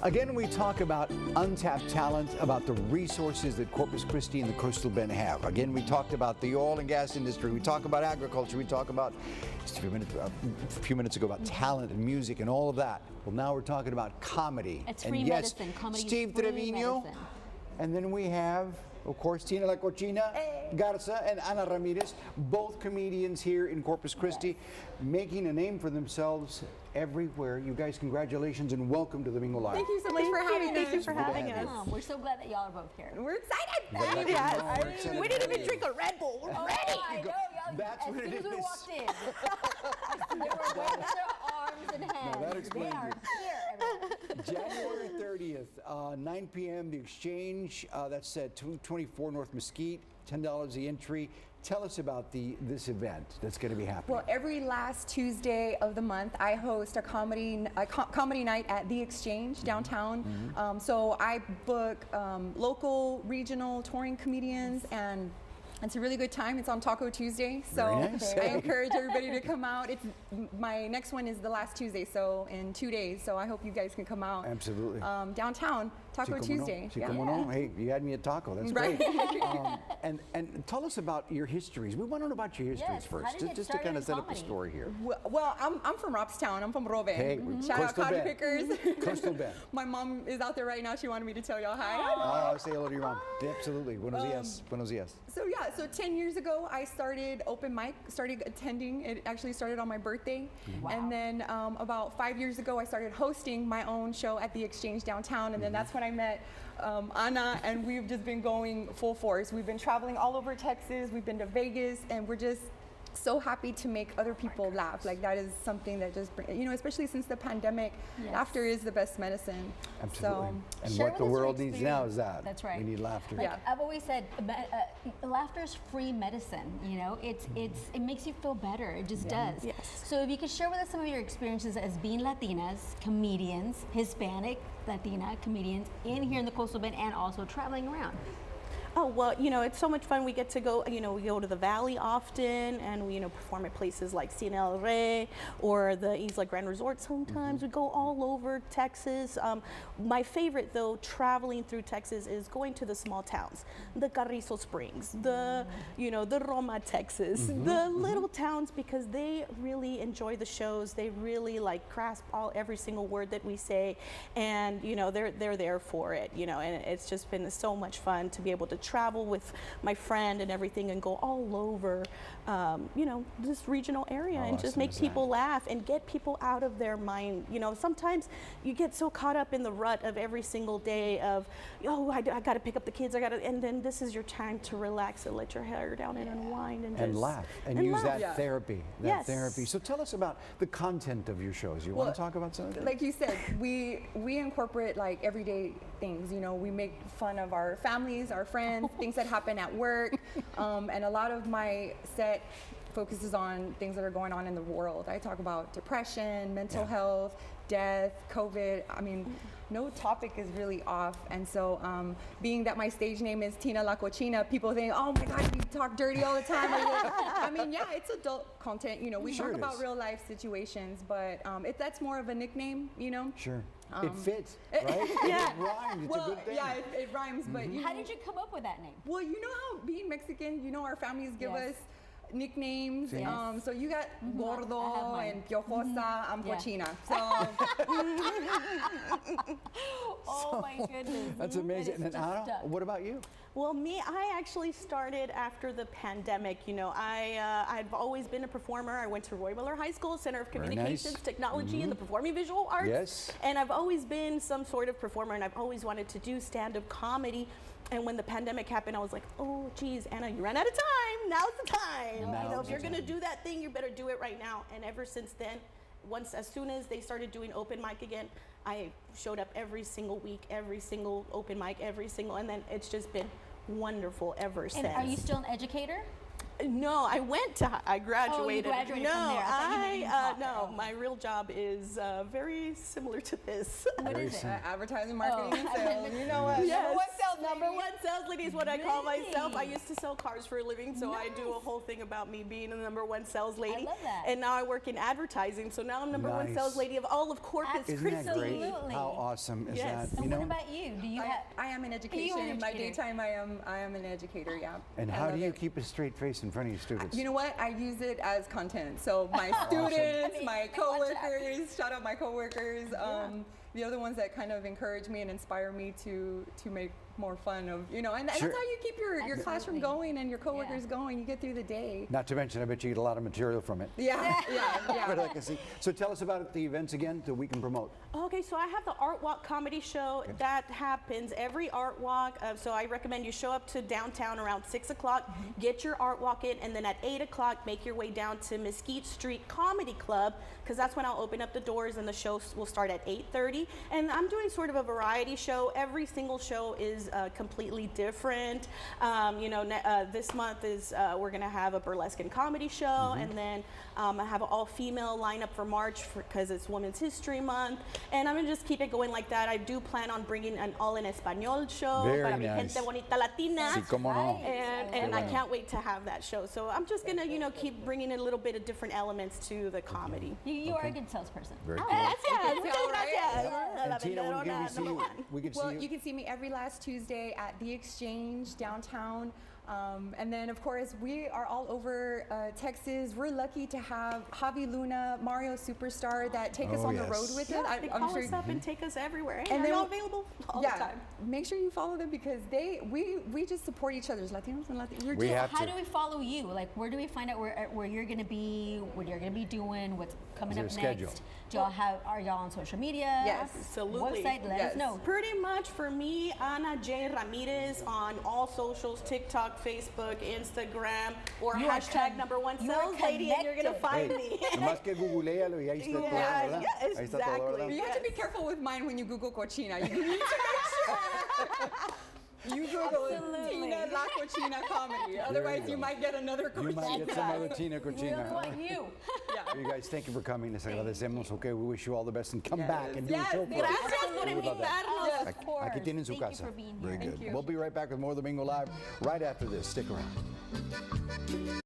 Again, we talk about untapped talent, about the resources that Corpus Christi and the coastal bend have. Again, we talked about the oil and gas industry. We talk about agriculture. We talk about, just a few minutes ago, about talent and music and all of that. Well, now we're talking about comedy. It's free medicine. Comedy Steve is free Trevino. medicine. And then we have, of course, Tina La Cochina, Garza, and Ana Ramirez, both comedians here in Corpus Christi, making a name for themselves everywhere. You guys, congratulations and welcome to Domingo Live. Thank you so much for having us. Thank you for having us. We're so glad that y'all are both here. We're excited. We didn't even drink a Red Bull. We're ready. I know, y'all. That's as what soon it as we is. walked in, they were waving their arms and hands. that explains they are it. here, everyone. January 30th, 9 p.m., the Exchange, that's at 224 North Mesquite, $10 the entry. Tell us about this event that's going to be happening. Well, every last Tuesday of the month, I host a comedy night at the Exchange downtown. So I book local, regional, touring comedians, and it's a really good time. It's on Taco Tuesday, so Very nice. I encourage everybody to come out. My next one is the last Tuesday, so in 2 days. So I hope you guys can come out. Absolutely. Downtown, Taco Tuesday. Sí, como no. Hey, you had me at taco. That's Right. great. And tell us about your histories. We want to know about your histories Yes, first, how did you get just to started kind in of set up the comedy? story here. Well, I'm from Robstown. I'm from Robe. Hey, Shout out Coastal Cotton Bend. Pickers. Coastal Bend. My mom is out there right now. She wanted me to tell y'all hi. Oh, say hello to your mom. Yeah, absolutely. Buenos dias. Buenos dias. So yeah, so 10 years ago, I started open mic, started attending. It actually started on my birthday. Wow. And then about 5 years ago, I started hosting my own show at the Exchange downtown. And then that's when I met Ana, and we've just been going full force. We've been traveling all over Texas. We've been to Vegas, and we're just so happy to make other people laugh. Like that is something that just, especially since the pandemic, Yes. laughter is the best medicine. Absolutely. And Share what the with us your world needs now is that. That's right. We need laughter. Like Yeah. I've always said, laughter is free medicine. It makes you feel better. It just does. Yes. So if you could share with us some of your experiences as being Latinas, comedians, Hispanic, Latina comedians in here in the Coastal Bend, and also traveling around. Oh, well, it's so much fun. We get to go, we go to the Valley often, and we, perform at places like Cine El Rey or the Isla Grand Resort sometimes. We go all over Texas. My favorite, though, traveling through Texas is going to the small towns, the Carrizo Springs, the Roma, Texas, the little towns, because they really enjoy the shows. They really grasp every single word that we say, and they're there for it. And it's just been so much fun to be able to travel with my friend and everything and go all over, this regional area and just make people laugh and get people out of their mind. Sometimes you get so caught up in the rut of every single day of, I got to pick up the kids, and then this is your time to relax and let your hair down and unwind and just laugh and use laugh. that therapy. Therapy. So tell us about the content of your shows. You want to talk about something? Like you said, we incorporate everyday things. We make fun of our families, our friends, things that happen at work, and a lot of my set focuses on things that are going on in the world. I talk about depression, mental health, death, COVID. I mean, no topic is really off. And so being that my stage name is Tina La Cochina, people think, oh my God, you talk dirty all the time. I mean, yeah, it's adult content. We Sure talk it about is. real life situations, but that's more of a nickname, Sure. It fits, right? Yeah. It rhymes. It's a good thing. Yeah, it rhymes, but How did you come up with that name? well, you know how being Mexican, our families give Yes. us nicknames. Yes. So you got I have Gordo mine. and Piojosa. I'm Yeah. Cochina. So Oh my goodness. That's amazing. And And it's just Ana, stuck. what about you? Well, me, I actually started after the pandemic. I've always been a performer. I went to Roy Miller High School, Center of Very Communications, nice. Technology, and the Performing Visual Arts. Yes. And I've always been some sort of performer, and I've always wanted to do stand-up comedy. And when the pandemic happened, I was like, oh, geez, Anna, you ran out of time. Now's the time. Now's If you're the going to time. do that thing, you better do it right now. And ever since then, as soon as they started doing open mic again, I showed up every single week, every single open mic, and then it's just been wonderful ever since. And are you still an educator? No, I graduated. graduated no, from there. I thought you meant you taught no, there. my real job is very similar to this. What is it? Advertising, marketing, and Oh. sales. You know what? Yes. Number one sales Number lady. one sales lady is what I call myself. I Really? used to sell cars for a living, so I do a Nice. whole thing about me being the number one sales lady. love that. And now I work in advertising, so now I'm number one Nice. sales lady of all of Corpus Isn't that Christi. great? Absolutely. How awesome is Yes. that? And what about you? Do you have? I am in education. In my educator. daytime, I am an educator. Yeah. And I how love do you it. keep a straight face in front of your students? You know what? I use it as content. So my students, my coworkers, shout out my coworkers. The other ones that kind of encourage me and inspire me to make more fun of, and that's Sure. how you keep your classroom Absolutely. going and your coworkers Yeah. going. You get through the day. Not to mention, I bet you get a lot of material from it. Yeah. But I can see. So tell us about the events again that we can promote. Okay, so I have the Art Walk comedy show that happens every Art Walk. So I recommend you show up to downtown around 6 o'clock, get your Art Walk in, and then at 8 o'clock, make your way down to Mesquite Street Comedy Club, because that's when I'll open up the doors and the show will start at 8:30. And I'm doing sort of a variety show. Every single show is completely different. This month is we're gonna have a burlesque and comedy show, and then I have an all-female lineup for March because it's Women's History Month, and I'm gonna just keep it going like that. I do plan on bringing an all in español show Very para mi nice. gente bonita latina. Sí, cómo no. And Qué I bueno. can't wait to have that show. So I'm just gonna, keep bringing a little bit of different elements to the comedy. You are a good salesperson. Very cool. Gracias, tell, muchas right? gracias. And La Tina, when can we vendedora see number you? one. We can see Well, you. you can see me every last Tuesday at the Exchange downtown. And then, of course, we are all over Texas. We're lucky to have Javi Luna, Mario Superstar, that take us Oh, on the yes. road with Yeah, us. they call us up and take us everywhere. And And they're then- not available all yeah, the time. make sure you follow them because we just support each other's Latinos and Latinos. We're We just- have How to. do we follow you? Like, where do we find out where you're gonna be, what you're gonna be doing, what's coming Is up there a next? schedule? Are y'all on social media? Yes, absolutely. Website, let Yes. us know. Pretty much for me, Ana J. Ramirez on all socials, TikTok, Facebook, Instagram, or You are hashtag number one you are sales lady, and you're gonna connected. find me. Nomás que googlealo y ahí está todo, Yeah, ¿verdad? yeah, Ahí está todo, exactly. ¿verdad? You have to be Yes. careful with mine when you Google Cochina. You need to make sure. You Google Absolutely. Tina La Cochina comedy. Otherwise, go. you might get another You might Cochina. get some other Tina We Cochina. don't want you. You guys, thank you for coming. Les agradecemos. Okay, we wish you all the best and come Yes. back and do Yes, a show for us. Gracias por We would love that. invitarnos. Yes. Of course. Aquí tienen su Thank casa. you for being Very here. good. you. We'll be right back with more Domingo Live right after this. Stick around.